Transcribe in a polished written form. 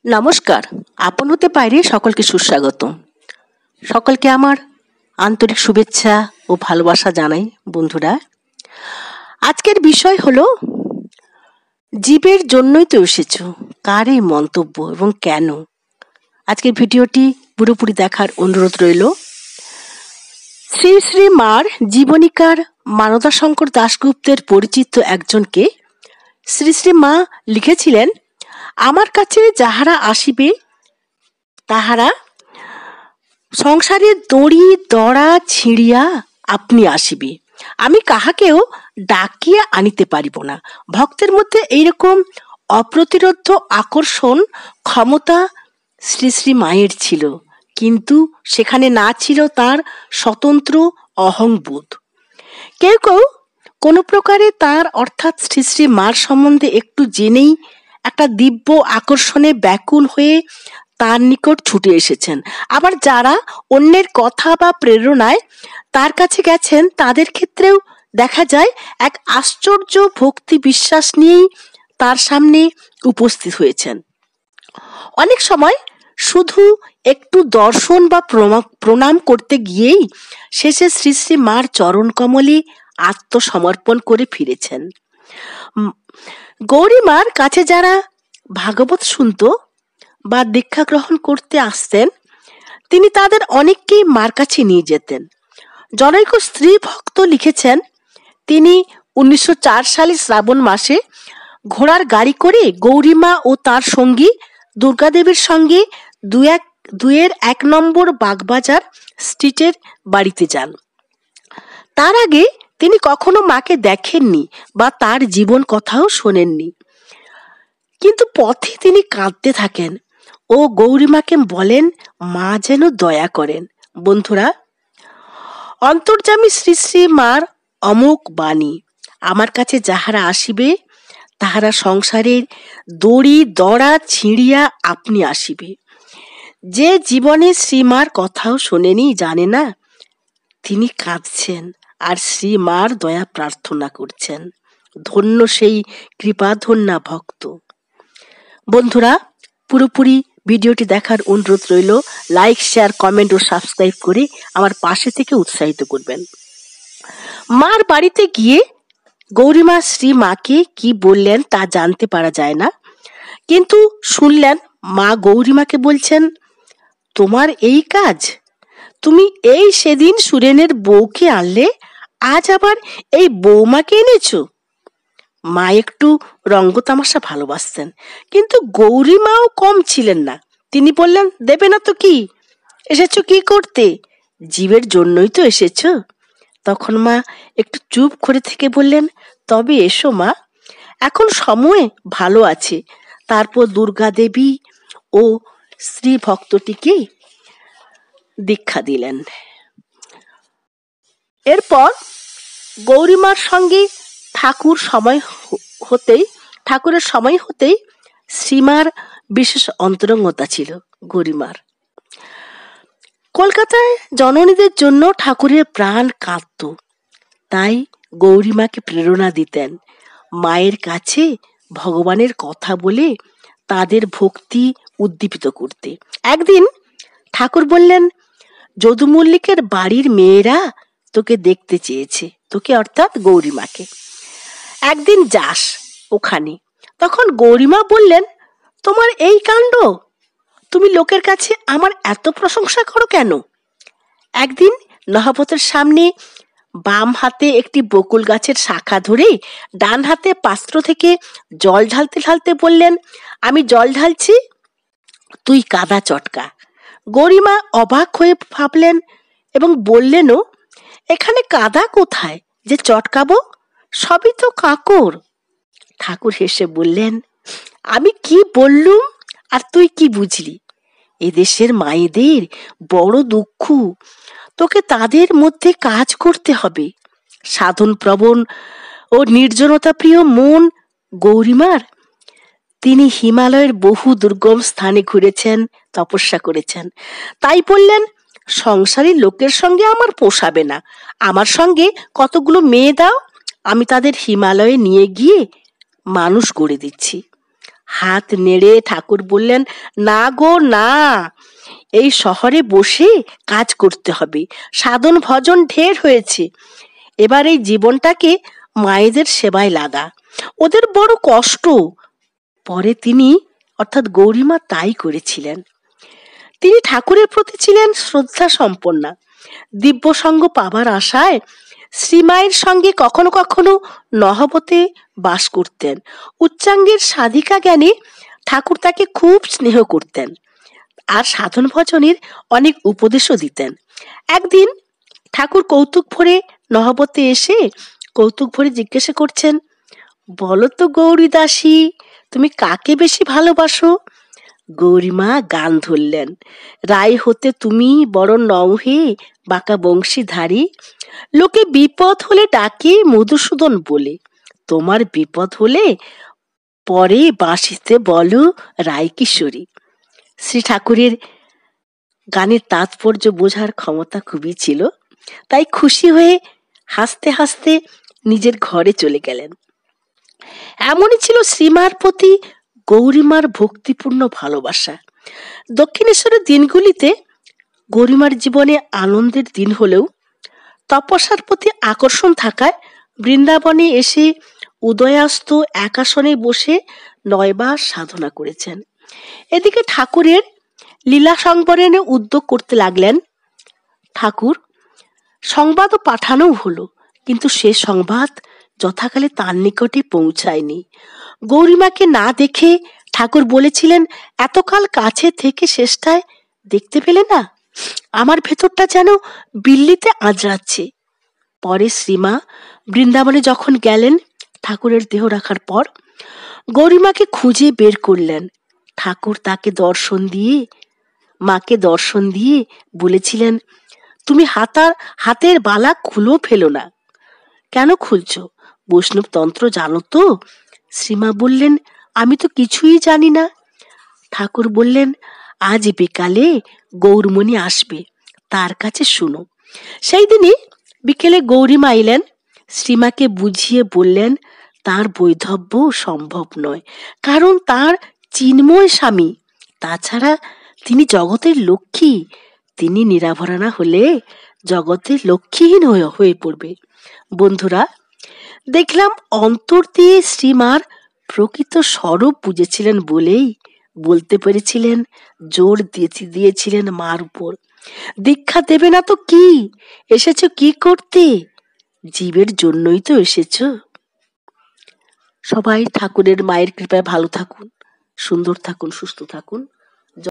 নমস্কার, আপন হতে বাইরে সকলকে সুস্বাগত। সকলকে আমার আন্তরিক শুভেচ্ছা ও ভালোবাসা জানাই। বন্ধুরা, আজকের বিষয় হলো জীবের জন্যই তো এসেছো, কার এই মন্তব্য এবং কেন। আজকের ভিডিওটি পুরোপুরি দেখার অনুরোধ রইল। শ্রী শ্রী মার জীবনীকার মানদাশঙ্কর দাশগুপ্তের পরিচিত একজনকে শ্রী শ্রী মা লিখেছিলেন, আমার কাছে যাহারা আসিবে তাহারা সংসারের দড়ি দড়া ছিঁড়িয়া আপনি আসিবে, আমি কাহাকেও ডাকিয়া আনিতে পারিব না। ভক্তের মধ্যে এইরকম অপ্রতিরোধ্য আকর্ষণ ক্ষমতা শ্রী শ্রী মায়ের ছিল, কিন্তু সেখানে না ছিল তার স্বতন্ত্র অহংবোধ। কেউ কেউ কোনো প্রকারে তার অর্থাৎ শ্রী শ্রী মার সম্বন্ধে একটু জেনেই একটা দিব্য আকর্ষণে ব্যাকুল হয়ে তার নিকট ছুটে এসেছেন। আবার যারা অন্যের কথা বা প্রেরণায় তার কাছে গেছেন, তাদের ক্ষেত্রেও দেখা যায় এক আশ্চর্য ভক্তি বিশ্বাস নিয়েই তার সামনে উপস্থিত হয়েছেন। অনেক সময় শুধু একটু দর্শন বা প্রণাম করতে গিয়েই শেষে শ্রী শ্রী মার চরণ কমলে আত্মসমর্পণ করে ফিরেছেন। গৌরী মার কাছে যারা ভাগবত শুনত বা দীক্ষা গ্রহণ করতে আসতেন, তিনি তাদের অনেককেই মার কাছে নিয়ে যেতেন। জনৈক স্ত্রী ভক্ত লিখেছেন, তিনি 1904 সালে শ্রাবণ মাসে ঘোড়ার গাড়ি করে গৌরীমা ও তার সঙ্গী দুর্গাদেবীর সঙ্গে দুয়ের 1 নম্বর বাগবাজার স্ট্রিটের বাড়িতে যান। তার আগে তিনি কখনো মাকে দেখেননি বা তার জীবন কথাও শোনেননি, কিন্তু পথে তিনি কাঁদতে থাকেন ও গৌরীমাকে বলেন মা যেন দয়া করেন। বন্ধুরা, অন্তর্যামী শ্রী শ্রী মার অমোঘ বাণী, আমার কাছে যাহারা আসিবে তাহারা সংসারের দড়ি দড়া ছিঁড়িয়া আপনি আসিবে। যে জীবনে শ্রীমার কথাও শোনেনি, জানে না, তিনি কাঁদছেন আর শ্রী মার দয়া প্রার্থনা করছেন। ধন্য সেই কৃপাধন্যা ভক্ত। বন্ধুরা, পুরোপুরি ভিডিওটি দেখার অনুরোধ রইল। লাইক, শেয়ার, কমেন্ট ও সাবস্ক্রাইব করে আমার পাশে থেকে উৎসাহিত করবেন। মার বাড়িতে গিয়ে গৌরীমা শ্রী মাকে কি বললেন তা জানতে পারা যায় না, কিন্তু শুনলেন মা গৌরীমাকে বলছেন, তোমার এই কাজ, তুমি এই সেদিন সুরেনের বউকে আনলে, আজ আবার এই বৌমাকে এনেছো। মা একটু রঙ্গতামাশা ভালোবাসতেন, কিন্তু গৌরীমাও কম ছিলেন না। তিনি বললেন, দেবে না তো কি, এসেছো কি করতে, জীবের জন্যই তো এসেছো। তখন মা একটু চুপ করে থেকে বললেন, তবে এসো মা, এখন সময় ভালো আছে। তারপর দুর্গা দেবী ও শ্রী ভক্তটিকে দীক্ষা দিলেন। এরপর গৌরীমার সঙ্গে ঠাকুরের সময় হতেই শ্রীমার বিশেষ অন্তরঙ্গতা ছিল। গৌরীমার কলকাতায় জননীদের জন্য ঠাকুরের প্রাণ কাঁদত, তাই গৌরীমাকে প্রেরণা দিতেন মায়ের কাছে ভগবানের কথা বলে তাদের ভক্তি উদ্দীপিত করতে। একদিন ঠাকুর বললেন, যদু মল্লিকের বাড়ির মেয়েরা তোকে দেখতে চেয়েছে, তোকে অর্থাৎ গৌরীমাকে, একদিন যাস ওখানে। তখন গৌরীমা বললেন, তোমার এই কাণ্ড, তুমি লোকের কাছে আমার এত প্রশংসা করো কেন? একদিন নহবতের সামনে বাম হাতে একটি বকুল গাছের শাখা ধরে ডান হাতে পাত্র থেকে জল ঢালতে ঢালতে বললেন, আমি জল ঢালছি, তুই কাদা চটকা। গৌরীমা অবাক হয়ে ভাবলেন এবং বললেনও, এখানে কাদা কোথায় যে চটকাবো, সবই তো কাঁকর। ঠাকুর হেসে বললেন, আমি কি বললুম আর তুই কি বুঝলি? এদেশের মায়েদের বড় দুঃখ, তোকে তাদের মধ্যে কাজ করতে হবে। সাধন প্রবণ ও নির্জনতা প্রিয় মন গৌরীমার। তিনি হিমালয়ের বহু দুর্গম স্থানে ঘুরেছেন, তপস্যা করেছেন, তাই বললেন, সংসারী লোকের সঙ্গে আমার পোষাবে না, আমার সঙ্গে কতগুলো মেয়ে দাও, আমি তাদের হিমালয়ে নিয়ে গিয়ে মানুষ গড়ে দিচ্ছি। হাত নেড়ে ঠাকুর বললেন, না গো না, এই শহরে বসে কাজ করতে হবে, সাধন ভজন ঢের হয়েছে, এবার এই জীবনটাকে মায়েদের সেবায় লাগা, ওদের বড় কষ্ট। পরে তিনি অর্থাৎ গৌরীমা তাই করেছিলেন। তিনি ঠাকুরের প্রতি ছিলেন শ্রদ্ধা সম্পন্না। দিব্য সঙ্গ পাবার আশায় শ্রীমায়ের সঙ্গে কখনো কখনো নহবতে বাস করতেন। উচ্চাঙ্গের সাধিকা জ্ঞানে ঠাকুর তাকে খুব স্নেহ করতেন আর সাধন ভজনের অনেক উপদেশও দিতেন। একদিন ঠাকুর কৌতুক ভরে নহবতে এসে কৌতুক ভরে জিজ্ঞাসা করছেন, বলো তো গৌরী দাসী, তুমি কাকে বেশি ভালোবাসো? গৌরীমা গান ধরলেন, রায় হতে তুমি বড় নও হে বাঁকা বংশীধারী, লোকে বিপদ হলে ডাকে মধুসূদন বলে, তোমার বিপদ হলে পরে বাঁশিতে বলো রায় কিশোরী। শ্রী ঠাকুরের গানের তাৎপর্য বোঝার ক্ষমতা খুবই ছিল, তাই খুশি হয়ে হাসতে হাসতে নিজের ঘরে চলে গেলেন। এমনই ছিল শ্রীমার প্রতি গৌরীমার ভক্তিপূর্ণ ভালোবাসা। দক্ষিণেশ্বরের দিনগুলিতে গৌরীমার জীবনে আনন্দের দিন হলেও তপস্যার প্রতি আকর্ষণ থাকায় বৃন্দাবনে এসে উদয়াস্ত এক আসনে বসে 9 বার সাধনা করেছেন। এদিকে ঠাকুরের লীলা সংবরণে উদ্যোগ করতে লাগলেন। ঠাকুর সংবাদও পাঠানো হলো, কিন্তু সে সংবাদ যথাকালে তার নিকটে পৌঁছায়নি। গৌরীমাকে না দেখে ঠাকুর বলেছিলেন, এতকাল কাছে থেকে শেষটায় দেখতে পেলে না? আমার ভেতরটা যেন বিল্লিতে আঁচড়াচ্ছে। পরে শ্রীমা বৃন্দাবনে যখন গেলেন, ঠাকুরের দেহ রাখার পর গৌরীমাকে খুঁজে বের করলেন। ঠাকুর তাকে দর্শন দিয়ে মাকে দর্শন দিয়ে বলেছিলেন, তুমি হাতের বালা খুলো ফেলো না। কেন খুলছো? বৈষ্ণব তন্ত্র জানো তো? শ্রীমা বললেন, আমি তো কিছুই জানি না। ঠাকুর বললেন, আজ বিকালে গৌরমণি আসবে, তার কাছে শুনো। সেই দিনই বিকেলে গৌরীমা এলেন। শ্রীমাকে বুঝিয়ে বললেন, তার বৈধব্য সম্ভব নয়, কারণ তার চিন্ময় স্বামী, তাছাড়া তিনি জগতের লক্ষ্মী, তিনি নিরাভরা না হলে জগতের লক্ষ্মীহীন হয়ে পড়বে। বন্ধুরা, দেখলাম অন্তর দিয়ে শ্রীমার প্রকৃত স্বরূপ বুঝেছিলেন বলেই বলতে পেরেছিলেন, জোর দিয়েছিলেন মার উপর। দীক্ষা দেবে না তো কি? এসেছো কি করতে? জীবের জন্যই তো এসেছো। সবাই ঠাকুরের মায়ের কৃপায় ভালো থাকুন, সুন্দর থাকুন, সুস্থ থাকুন।